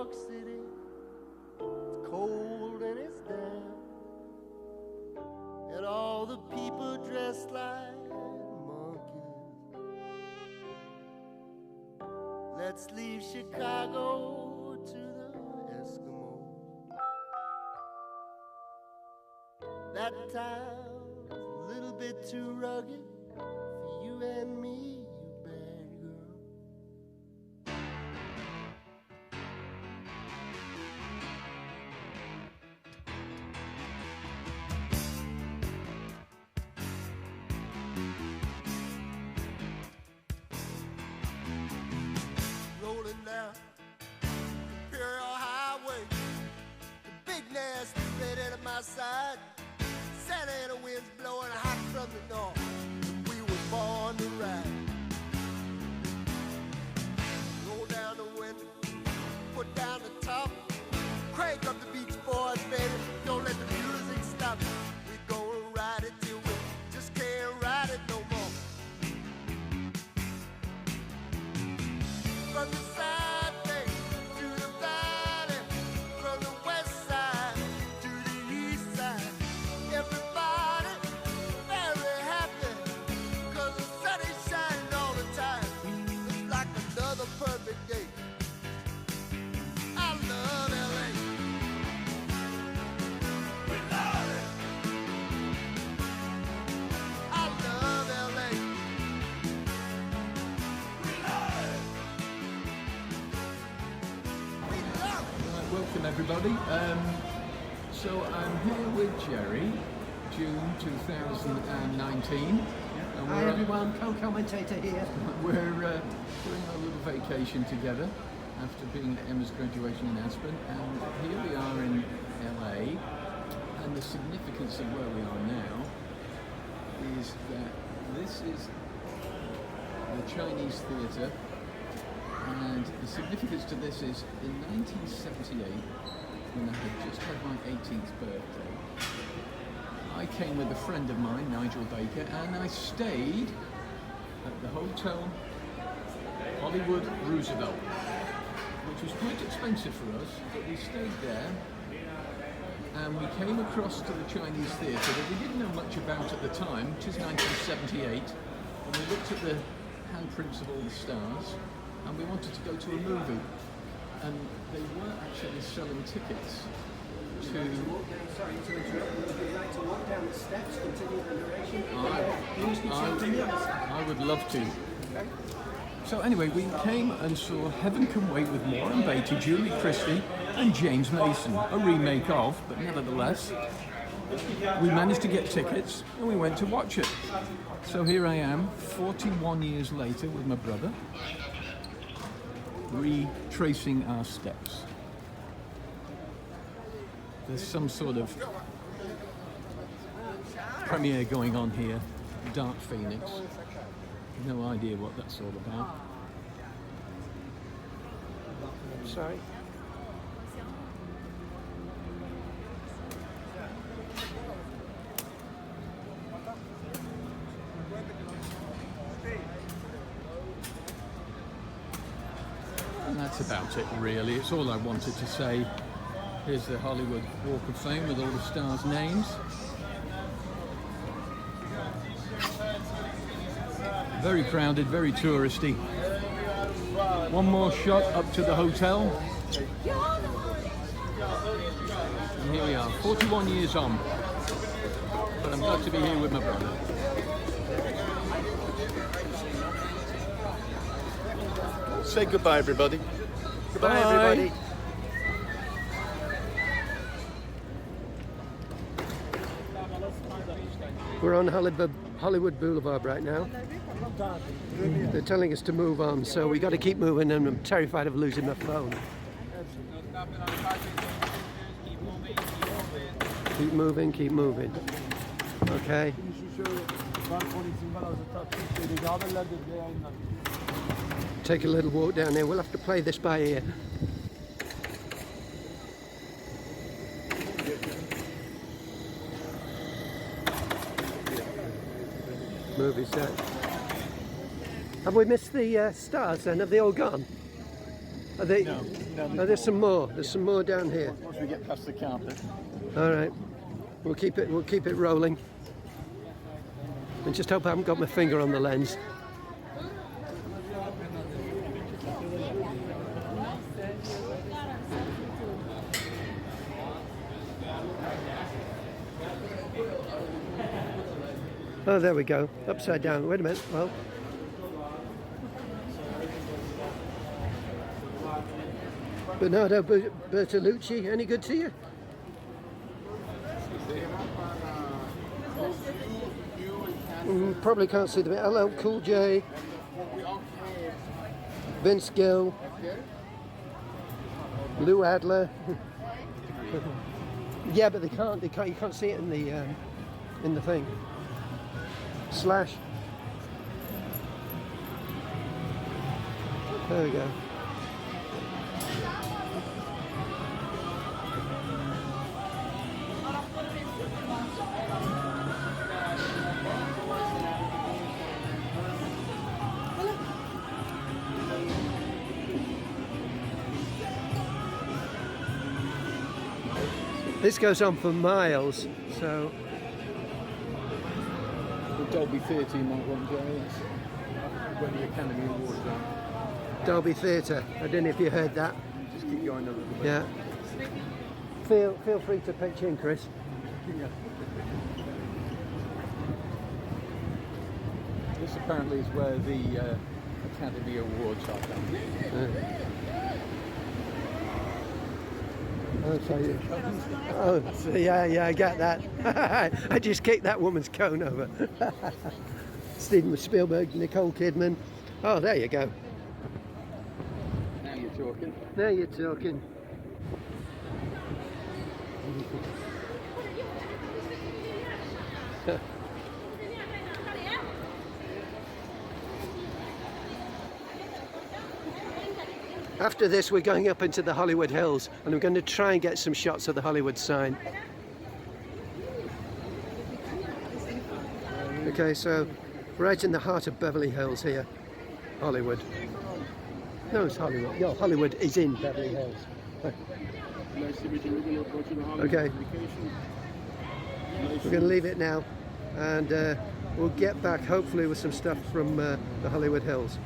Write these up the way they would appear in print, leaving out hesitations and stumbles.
York City. It's cold and it's damp, and all the people dressed like monkeys. Let's leave Chicago to the Eskimos. That town's a little bit too rugged for you and me, you bad girl. Rolling down Imperial Highway, the big nasty redhead at my side. Santa Ana winds blowing hot from the north. We were born to ride. Roll down the window, put down the top, crank up the Beach Boys, baby. Don't let the music stop. We gonna ride it till we just can't ride it no more. From the side bay to the valley, from the west side to the east side, everybody very happy, 'cause the sun is shining all the time. It's like another perfect day. I love LA. We love it. I love LA. We love it. We love it. Right, welcome everybody. So I'm here with Gerry, June 2019. And Hi everyone, co-commentator here. We're doing a little vacation together after being at Emma's graduation in Aspen, and here we are in LA. And the significance of where we are now is that this is the Chinese Theatre, and the significance to this is in 1978, when I had just had my 18th birthday, I came with a friend of mine, Nigel Baker, and I stayed at the Hotel Hollywood Roosevelt, which was quite expensive for us, but we stayed there. And we came across to the Chinese Theatre that we didn't know much about at the time, which is 1978, and we looked at the handprints of all the stars, and we wanted to go to a movie. And they were actually selling tickets to... Sorry to interrupt, would you like to walk down the steps, continue the narration? I would love to. So anyway, we came and saw Heaven Can Wait with Warren Beatty, Julie Christie and James Mason, a remake of, but nevertheless, we managed to get tickets and we went to watch it. So here I am, 41 years later with my brother, retracing our steps. There's some sort of premiere going on here, Dark Phoenix. No idea what that's all about. Sorry. And that's about it really, it's all I wanted to say. Here's the Hollywood Walk of Fame with all the stars' names. Very crowded, very touristy. One more shot up to the hotel. And here we are, 41 years on. But I'm glad to be here with my brother. Say goodbye, everybody. Goodbye, everybody. We're on Hollywood Boulevard right now. They're telling us to move on, so we got to keep moving, and I'm terrified of losing my phone. Keep moving, keep moving. Okay. Take a little walk down there. We'll have to play this by ear. Movie set. Have we missed the stars then? Have they all gone? Are they? No, Oh, there's some more. There's some more down here. Once we get past the carpet. All right. We'll keep it rolling. And just hope I haven't got my finger on the lens. Oh, there we go. Upside down. Wait a minute. Well. Bernardo Bertolucci, any good to you? Probably can't see the bit. LL Cool J, Vince Gill, Lou Adler. Yeah, but you can't see it in the thing. Slash. There we go. This goes on for miles, so. The Dolby Theatre you might want, Gerry. It's when the Academy Awards are. Dolby Theatre. I don't know if you heard that. Just keep going a little bit. Yeah. Feel free to pitch in, Chris. Yeah. This apparently is where the Academy Awards are done. Oh, so yeah, I get that. I just kicked that woman's cone over. Steven Spielberg, Nicole Kidman. Oh, there you go. Now you're talking. Now you're talking. After this, we're going up into the Hollywood Hills, and I'm going to try and get some shots of the Hollywood sign. Okay, so right in the heart of Beverly Hills here, Hollywood. No, it's Hollywood. Yeah, Hollywood is in Beverly Hills. Okay, we're going to leave it now, and we'll get back hopefully with some stuff from the Hollywood Hills.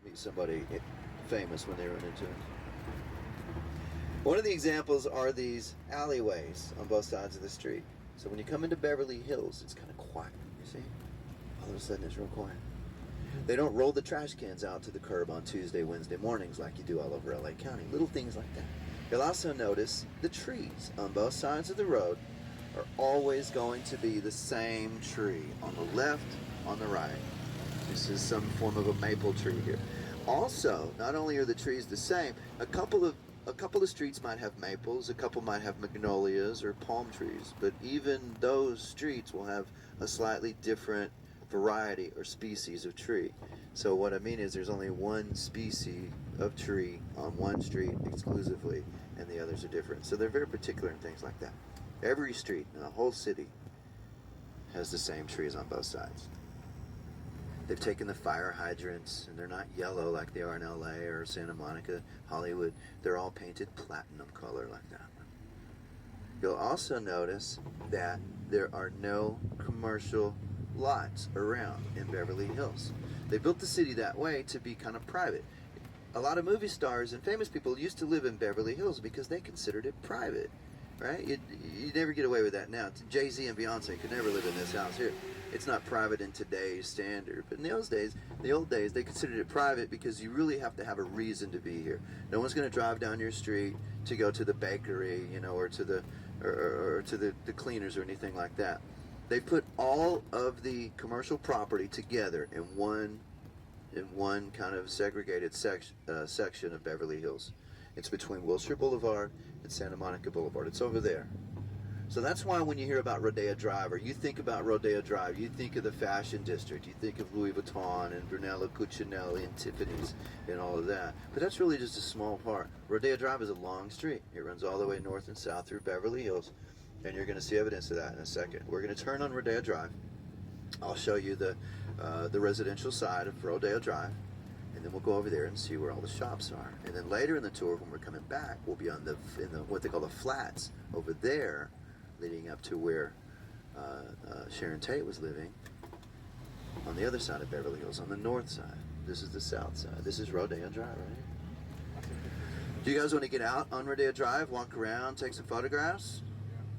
Meet somebody famous when they run into it. One of the examples are these alleyways on both sides of the street. So when you come into Beverly Hills, it's kind of quiet, you see? All of a sudden it's real quiet. They don't roll the trash cans out to the curb on Tuesday, Wednesday mornings like you do all over LA County. Little things like that. You'll also notice the trees on both sides of the road are always going to be the same tree on the left, on the right. This is some form of a maple tree here. Also, not only are the trees the same, a couple of streets might have maples, a couple might have magnolias or palm trees, but even those streets will have a slightly different variety or species of tree. So what I mean is there's only one species of tree on one street exclusively, and the others are different. So they're very particular in things like that. Every street in the whole city has the same trees on both sides. They've taken the fire hydrants, and they're not yellow like they are in LA or Santa Monica, Hollywood. They're all painted platinum color like that. You'll also notice that there are no commercial lots around in Beverly Hills. They built the city that way to be kind of private. A lot of movie stars and famous people used to live in Beverly Hills because they considered it private, right? You never get away with that now. Jay-Z and Beyonce could never live in this house here. It's not private in today's standard, but in the old days, they considered it private because you really have to have a reason to be here. No one's going to drive down your street to go to the bakery, you know, or to the cleaners or anything like that. They put all of the commercial property together in one kind of segregated section of Beverly Hills. It's between Wilshire Boulevard and Santa Monica Boulevard. It's over there. So that's why when you hear about Rodeo Drive, or you think about Rodeo Drive, you think of the fashion district, you think of Louis Vuitton and Brunello Cucinelli and Tiffany's and all of that. But that's really just a small part. Rodeo Drive is a long street. It runs all the way north and south through Beverly Hills. And you're going to see evidence of that in a second. We're going to turn on Rodeo Drive. I'll show you the residential side of Rodeo Drive, and then we'll go over there and see where all the shops are. And then later in the tour, when we're coming back, we'll be on in the what they call the flats over there, leading up to where Sharon Tate was living, on the other side of Beverly Hills, on the north side. This is the south side. This is Rodeo Drive, right? Do you guys want to get out on Rodeo Drive, walk around, take some photographs?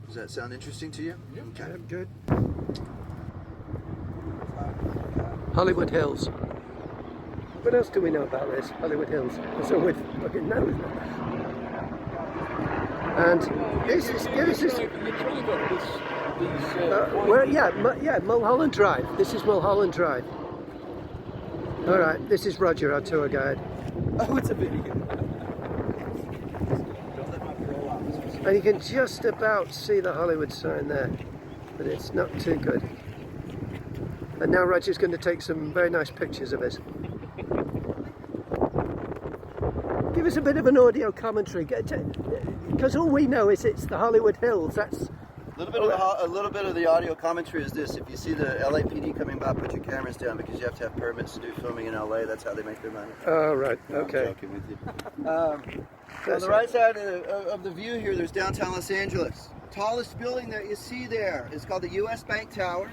Does that sound interesting to you? Yep. Okay. Good. Hollywood Hills. What else do we know about this? Hollywood Hills. That's all we fucking know, isn't it? And this is Mulholland Drive. This is Mulholland Drive. All right, this is Roger, our tour guide. Oh, it's a video. And you can just about see the Hollywood sign there, but it's not too good. And now Roger's going to take some very nice pictures of us. Give us a bit of an audio commentary, because all we know is it's the Hollywood Hills. That's A little bit of the audio commentary is this: if you see the LAPD coming by, put your cameras down because you have to have permits to do filming in LA. That's how they make their money. oh right, No, okay. I'm joking with you. On the right side of the view here, there's downtown Los Angeles. Tallest building that you see there is called the U.S. Bank Tower.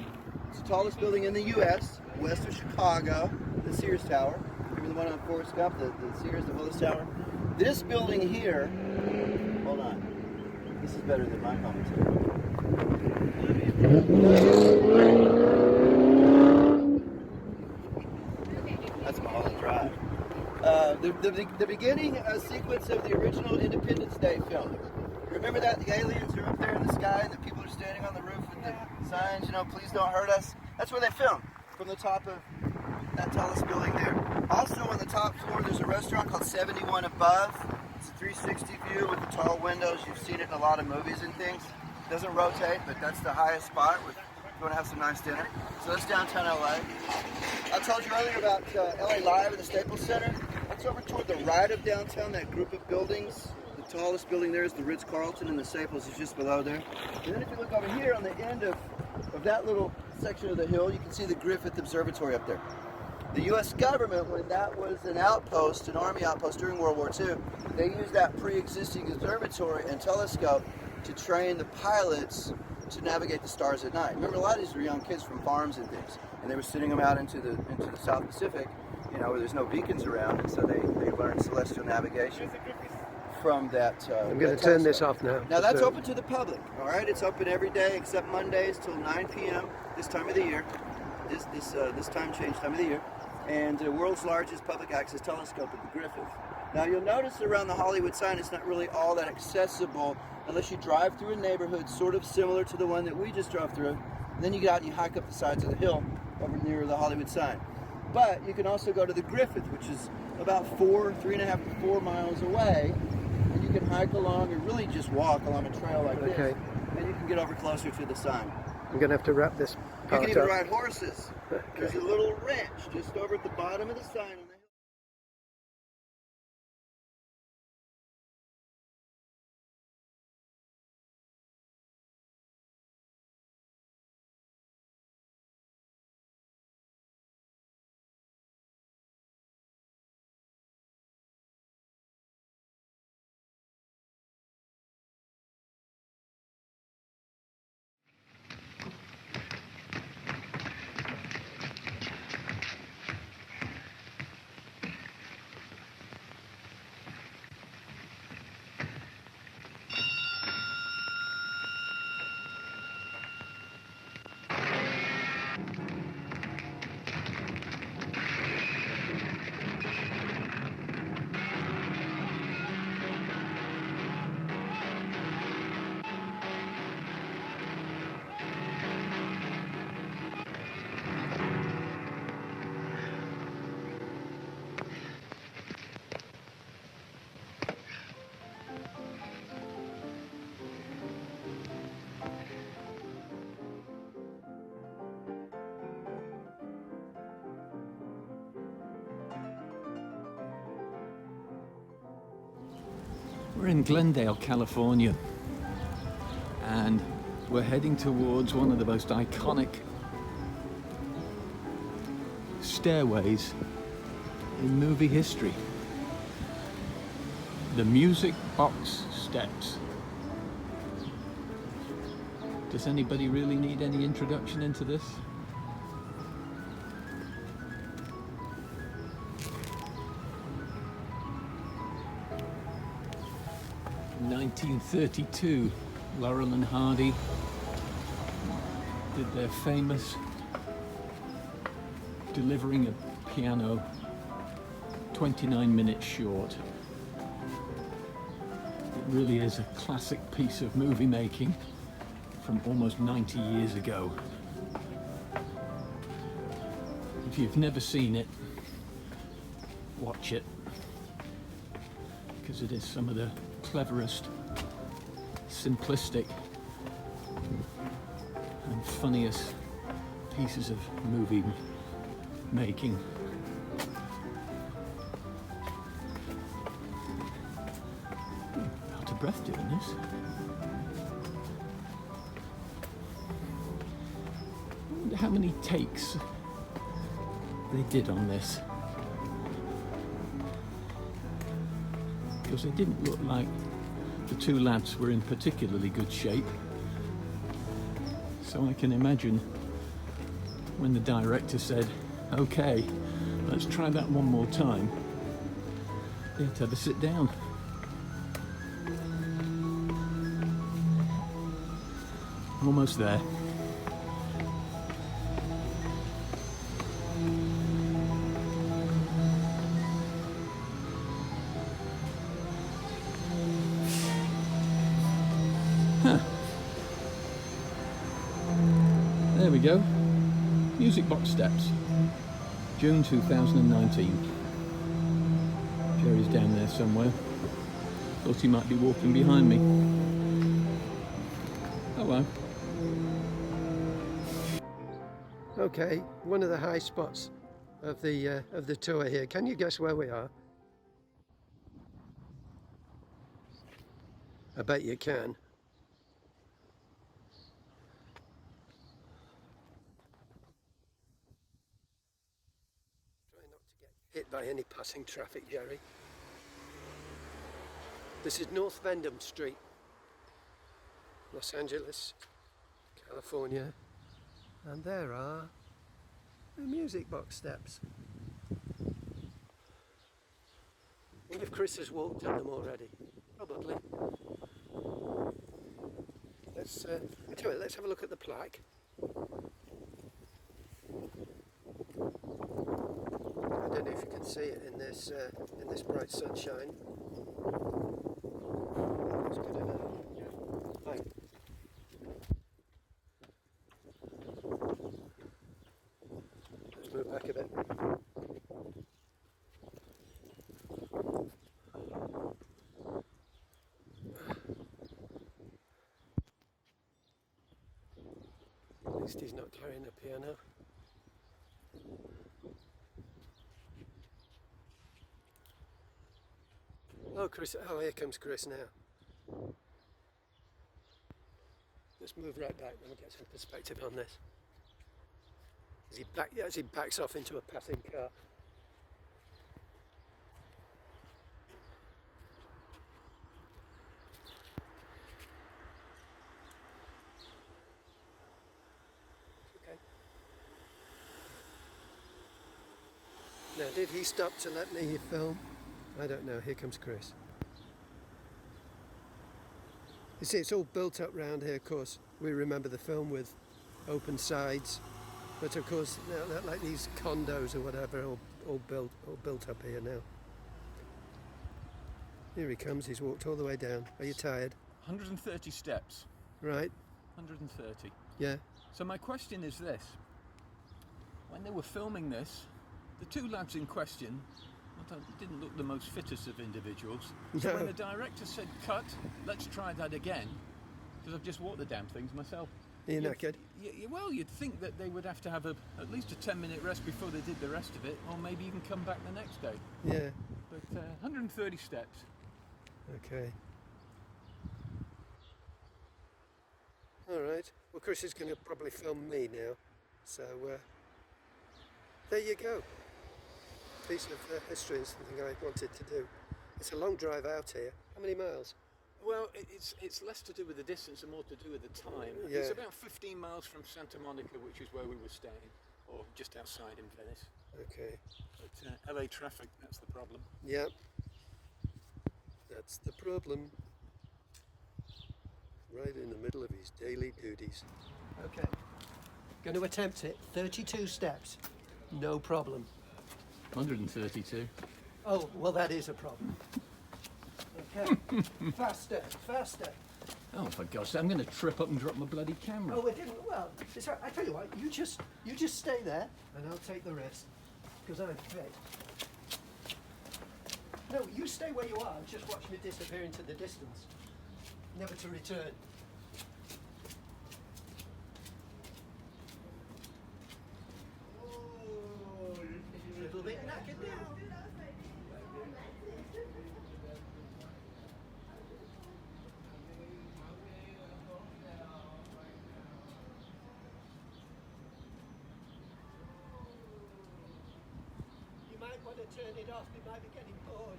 It's the tallest building in the U.S., west of Chicago, the Sears Tower. Remember the one on Forest Gump, the Sears, the Willis Tower? This building here, hold on. This is better than my commentary. That's Mulholland Drive. The beginning sequence of the original Independence Day film. Remember that? The aliens are up there in the sky and the people are standing on the roof with the signs, please don't hurt us. That's where they filmed, from the top of that tallest building there. Also on the top floor, there's a restaurant called 71 Above. It's a 360 view with the tall windows. You've seen it in a lot of movies and things. It doesn't rotate, but that's the highest spot if you want to have some nice dinner. So that's downtown LA. I told you earlier about LA Live at the Staples Center. That's over toward the right of downtown, that group of buildings. The tallest building there is the Ritz-Carlton, and the Staples is just below there. And then if you look over here on the end of that little section of the hill, you can see the Griffith Observatory up there. The U.S. government, when that was an outpost, an army outpost during World War II, they used that pre-existing observatory and telescope to train the pilots to navigate the stars at night. Remember, a lot of these were young kids from farms and things, and they were sending them out into the South Pacific, where there's no beacons around, and so they learned celestial navigation from that. I'm going to turn this off now. Now that's open to the public. All right, it's open every day except Mondays till 9 p.m. this time of the year. This time change time of the year, and the world's largest public access telescope at the Griffith. Now you'll notice around the Hollywood sign, it's not really all that accessible unless you drive through a neighborhood sort of similar to the one that we just drove through. And then you get out and you hike up the sides of the hill over near the Hollywood sign. But you can also go to the Griffith, which is about 3.5 to 4 miles away, and you can hike along or really just walk along a trail like this, and you can get over closer to the sign. I'm going to have to wrap this You part can even up. ride horses. There's a little ranch just over at the bottom of the sign on the hill. We're in Glendale, California, and We're heading towards one of the most iconic stairways in movie history. The Music Box Steps. Does anybody really need any introduction into this? In 1932, Laurel and Hardy did their famous delivering a piano 29 minutes short. It really is a classic piece of movie making from almost 90 years ago. If you've never seen it, watch it, because it is some of the cleverest, simplistic and funniest pieces of movie making. Out of breath doing this. I wonder how many takes they did on this, because it didn't look like the two lads were in particularly good shape. So I can imagine when the director said, "Okay, let's try that one more time," they had to have a sit down. Almost there. There we go. Music Box Steps. June 2019. Gerry's down there somewhere. Thought he might be walking behind me. Oh well. Okay, one of the high spots of the tour here. Can you guess where we are? I bet you can. Try not to get hit by any passing traffic, Gerry. This is North Vendham Street, Los Angeles, California, and there are the Music Box Steps. I wonder if Chris has walked up them already. Probably. Let's have a look at the plaque. I don't know if you can see it in this bright sunshine. That's good enough. Right. Let's move back a bit. At least he's not carrying a piano. Oh, Chris! Oh, here comes Chris now. Let's move right back and we'll get some perspective on this. As he backs off into a passing car. Okay. Now, did he stop to let me film? I don't know. Here comes Chris. You see, it's all built up round here, of course. We remember the film with open sides, but of course, now like these condos or whatever, all built up here now. Here he comes. He's walked all the way down. Are you tired? 130 steps. Right. 130. Yeah. So my question is this. When they were filming this, the two lads in question didn't look the most fittest of individuals. So when the director said, "Cut, let's try that again," because I've just walked the damn things myself. You're knackered? Well, you'd think that they would have to have at least a 10-minute rest before they did the rest of it, or maybe even come back the next day. Yeah. But 130 steps. Okay. All right. Well, Chris is going to probably film me now. So there you go. Piece of history and something I wanted to do. It's a long drive out here. How many miles? Well, it's less to do with the distance and more to do with the time. Yeah. It's about 15 miles from Santa Monica, which is where we were staying, or just outside in Venice. Okay. But LA traffic, that's the problem. Yeah. That's the problem. Right in the middle of his daily duties. Okay. Going to attempt it. 32 steps. No problem. 132. Oh, well, that is a problem. Okay. Faster, faster. Oh, for God's sake, I'm going to trip up and drop my bloody camera. Oh, it didn't. Well, it's all right. I tell you what, you just stay there and I'll take the rest because I'm fit. No, you stay where you are and just watch me disappear into the distance. Never to return. Oh, a little bit knackered now. You might want to turn it off, you might be getting bored.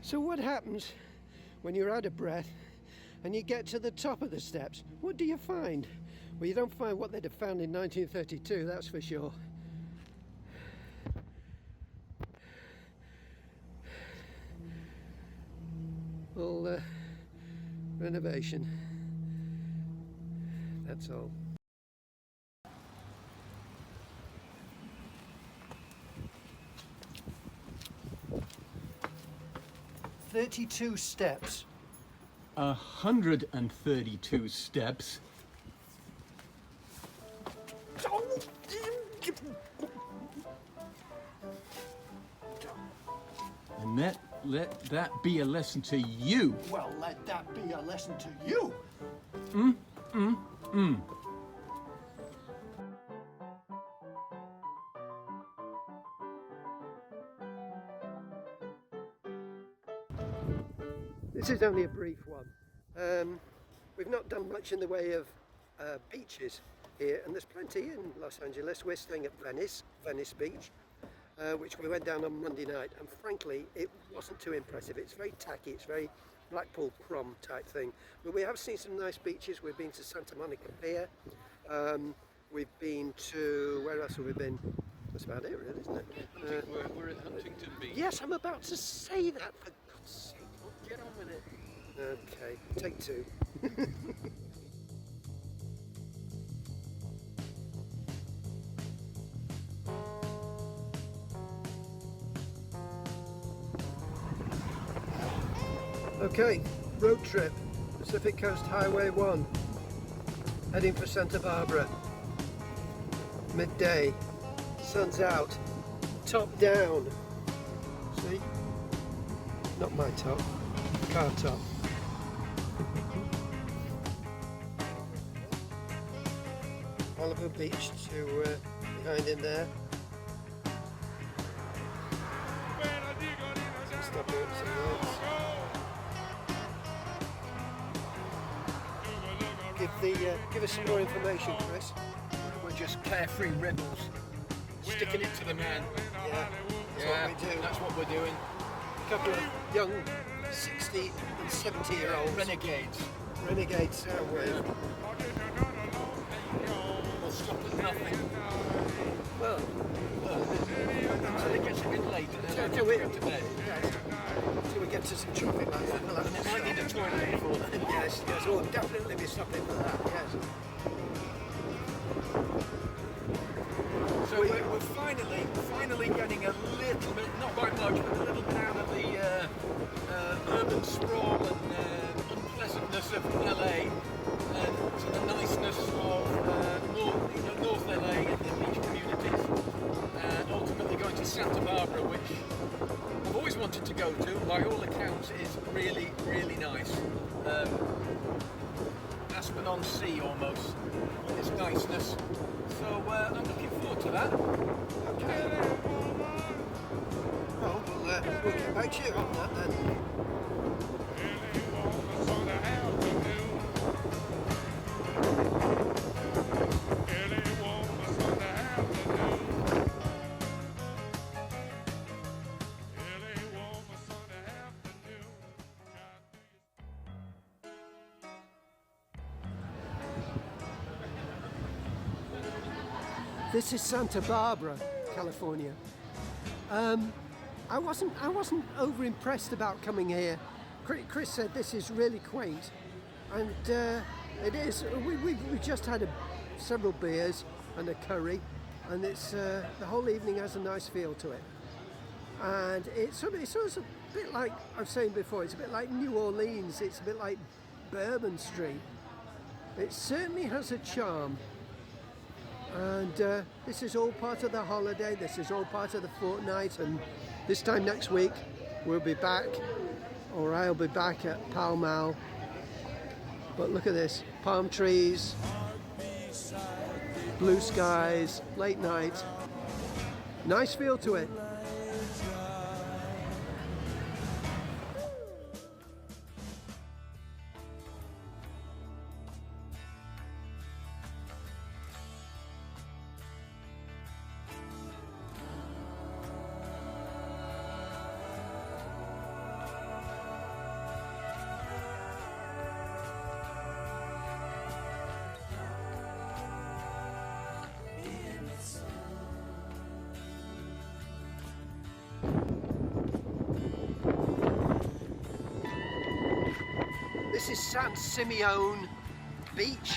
So what happens when you're out of breath and you get to the top of the steps? What do you find? Well, you don't find what they'd have found in 1932, that's for sure. All renovation. That's all. "32 steps. 132 steps. And let that be a lesson to you. Well, let that be a lesson to you. This is only a brief one. We've not done much in the way of beaches here, and there's plenty in Los Angeles. We're staying at Venice Beach, which we went down on Monday night, and frankly, it wasn't too impressive. It's very tacky, it's very Blackpool prom type thing. But we have seen some nice beaches. We've been to Santa Monica Pier. We've been to, where else have we been? That's about it, really, isn't it? We're at Huntington Beach. Yes, I'm about to say that, for God's sake. Get on with it. Okay, take two. Okay, road trip, Pacific Coast Highway 1, heading for Santa Barbara. Midday, sun's out, top down. See? Not my top, car top. Oliver Beach to behind him there. Stop here at some lights. Give us some more information, Chris. We're just carefree rebels, sticking it to the man. Yeah, that's what we do. That's what we're doing. A couple of young 60 and 70-year-olds. Renegades. Renegades, aren't we? We'll stop at nothing Well, until it gets a bit late and then till we'll we, go to bed. till we get to some traffic lights, then we'll have And to it might need a stop. toilet before then. Yes, yes, we'll definitely be stopping for that, yes. So we're finally getting a little bit, not by much, but a little bit out of the urban sprawl and unpleasantness of LA to the niceness of North LA and the beach communities, and ultimately going to Santa Barbara, which I've always wanted to go to. By all accounts, is really, really nice. Aspen on Sea almost, with its niceness. So I'm looking forward to that. Okay. Well, we'll get back to you on that then. This is Santa Barbara, California. I wasn't over impressed about coming here. Chris said this is really quaint, and it is. We just had several beers and a curry, and it's the whole evening has a nice feel to it. And it's a bit like I was saying before. It's a bit like New Orleans. It's a bit like Bourbon Street. It certainly has a charm. And this is all part of the holiday. This is all part of the fortnight. And this time next week, we'll be back, or I'll be back at Pall Mall. But look at this, palm trees, blue skies, late night. Nice feel to it. This is San Simeon Beach,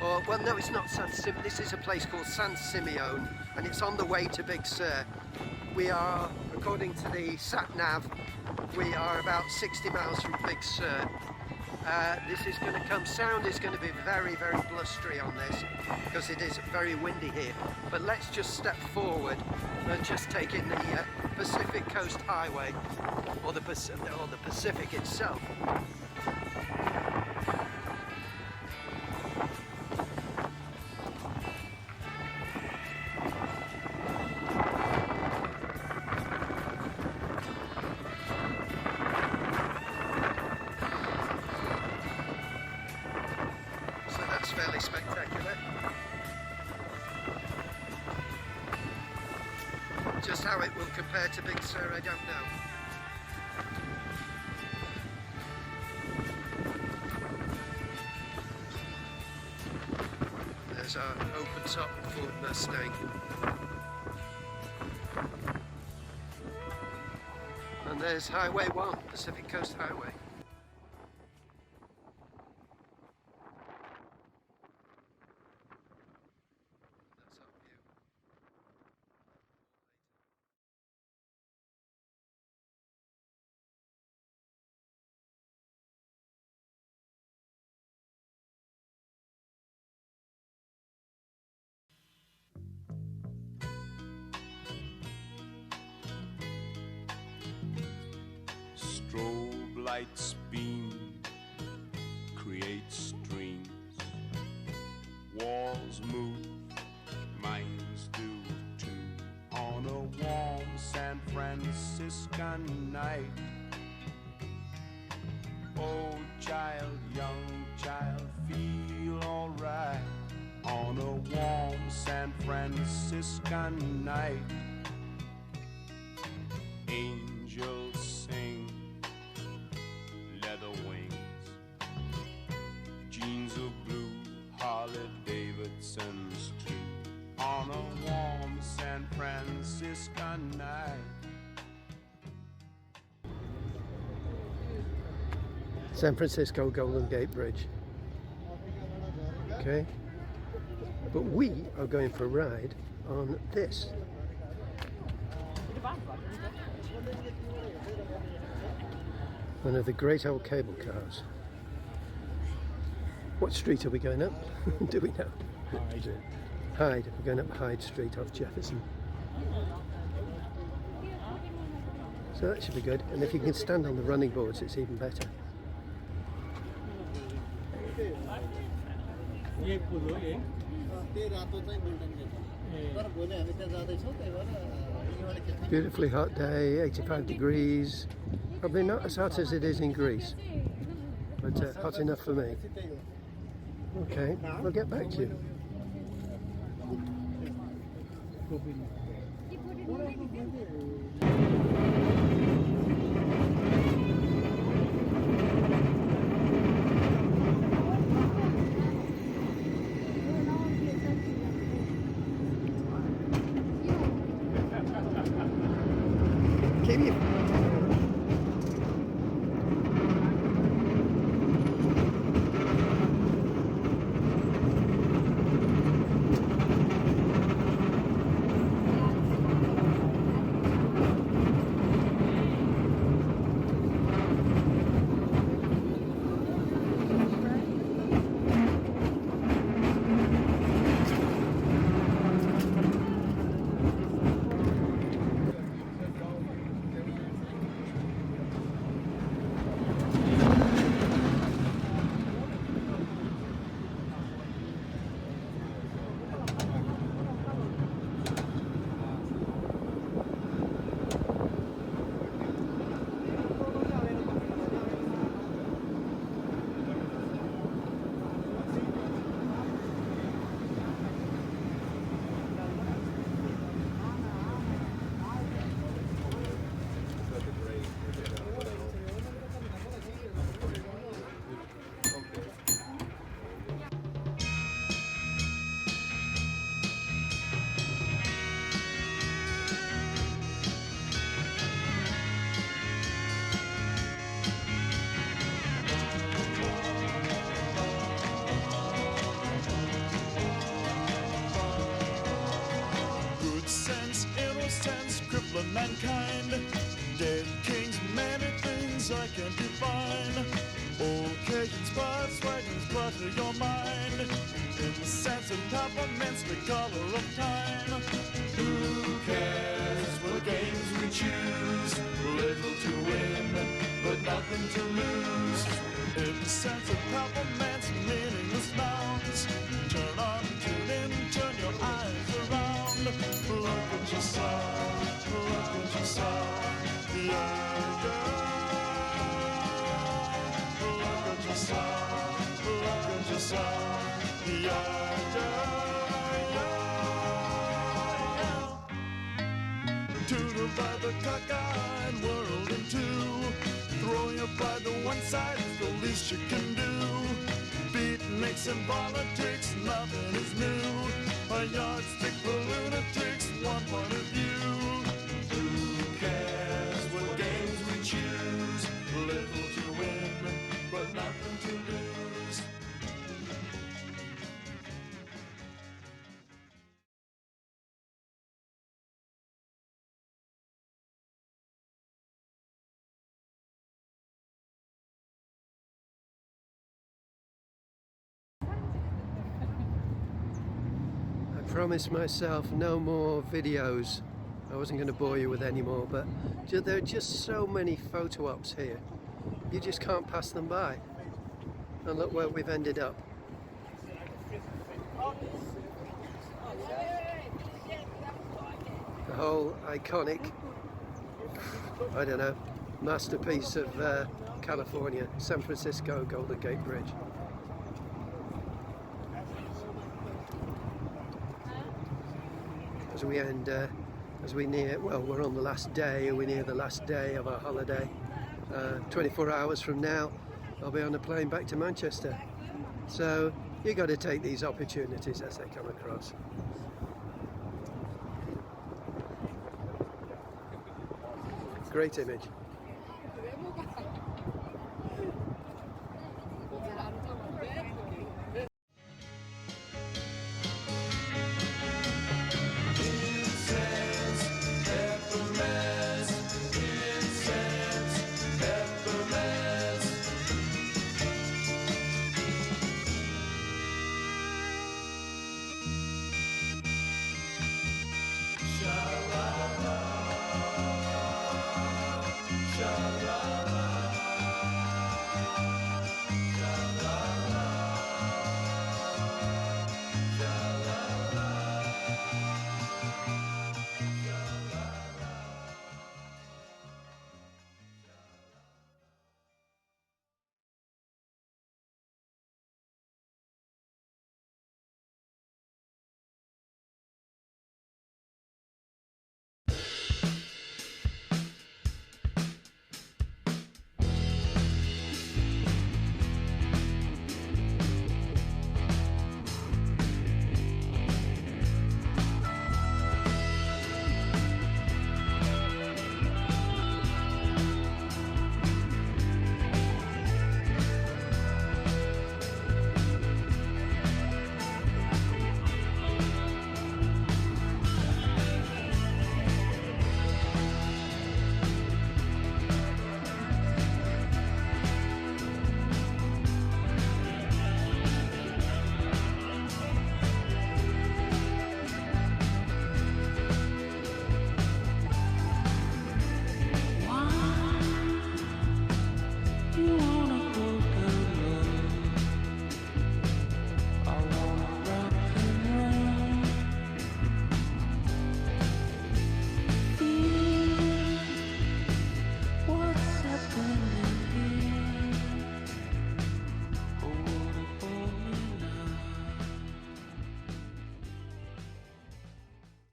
or well, no, it's not San Simeon. This is a place called San Simeon, and it's on the way to Big Sur. We are, according to the sat nav, we are about 60 miles from Big Sur. This is going to come. Sound is going to be very, very blustery on this because it is very windy here. But let's just step forward and just take in the Pacific Coast Highway, or the Pacific itself. Fairly spectacular. Just how it will compare to Big Sur, I don't know. There's our open top Ford Mustang. And there's Highway 1, Pacific Coast Highway. Strobe lights beam, create streams. Walls move, minds do too. On a warm San Franciscan night, old child, young child, feel alright. On a warm San Franciscan night, angels sing, leather wings, jeans of blue, Harley Davidson's too. On a warm San Franciscan night. San Francisco Golden Gate Bridge. Okay. But we are going for a ride on this. One of the great old cable cars. What street are we going up? Do we know? Hyde. We're going up Hyde Street off Jefferson. So that should be good. And if you can stand on the running boards, it's even better. Beautifully hot day, 85 degrees. Probably not as hot as it is in Greece, but hot enough for me. Okay, we'll get back to you. time. Who cares what games we choose? Little to win, but nothing to lose. In the sense of peppermint's meaningless nouns. Turn on, tune in, turn your eyes around. Look at yourself, look at yourself. Yeah, yeah. Look at yourself, look at yourself. Yeah, yeah, yeah. Tutored by the cockeyed world in two. Throwing your pride to one side is the least you can do. Beatniks and politics, nothing is new. A yardstick for lunatics, one point of view. Who cares what games we choose? Little to win, but nothing to lose. I promised myself no more videos. I wasn't going to bore you with any more, but there are just so many photo ops here. You just can't pass them by. And look where we've ended up. The whole iconic, I don't know, masterpiece of California, San Francisco Golden Gate Bridge. As we end, as we near, well, we're on the last day, we're near the last day of our holiday. 24 hours from now, I'll be on a plane back to Manchester. So you got to take these opportunities as they come across. Great image. Sha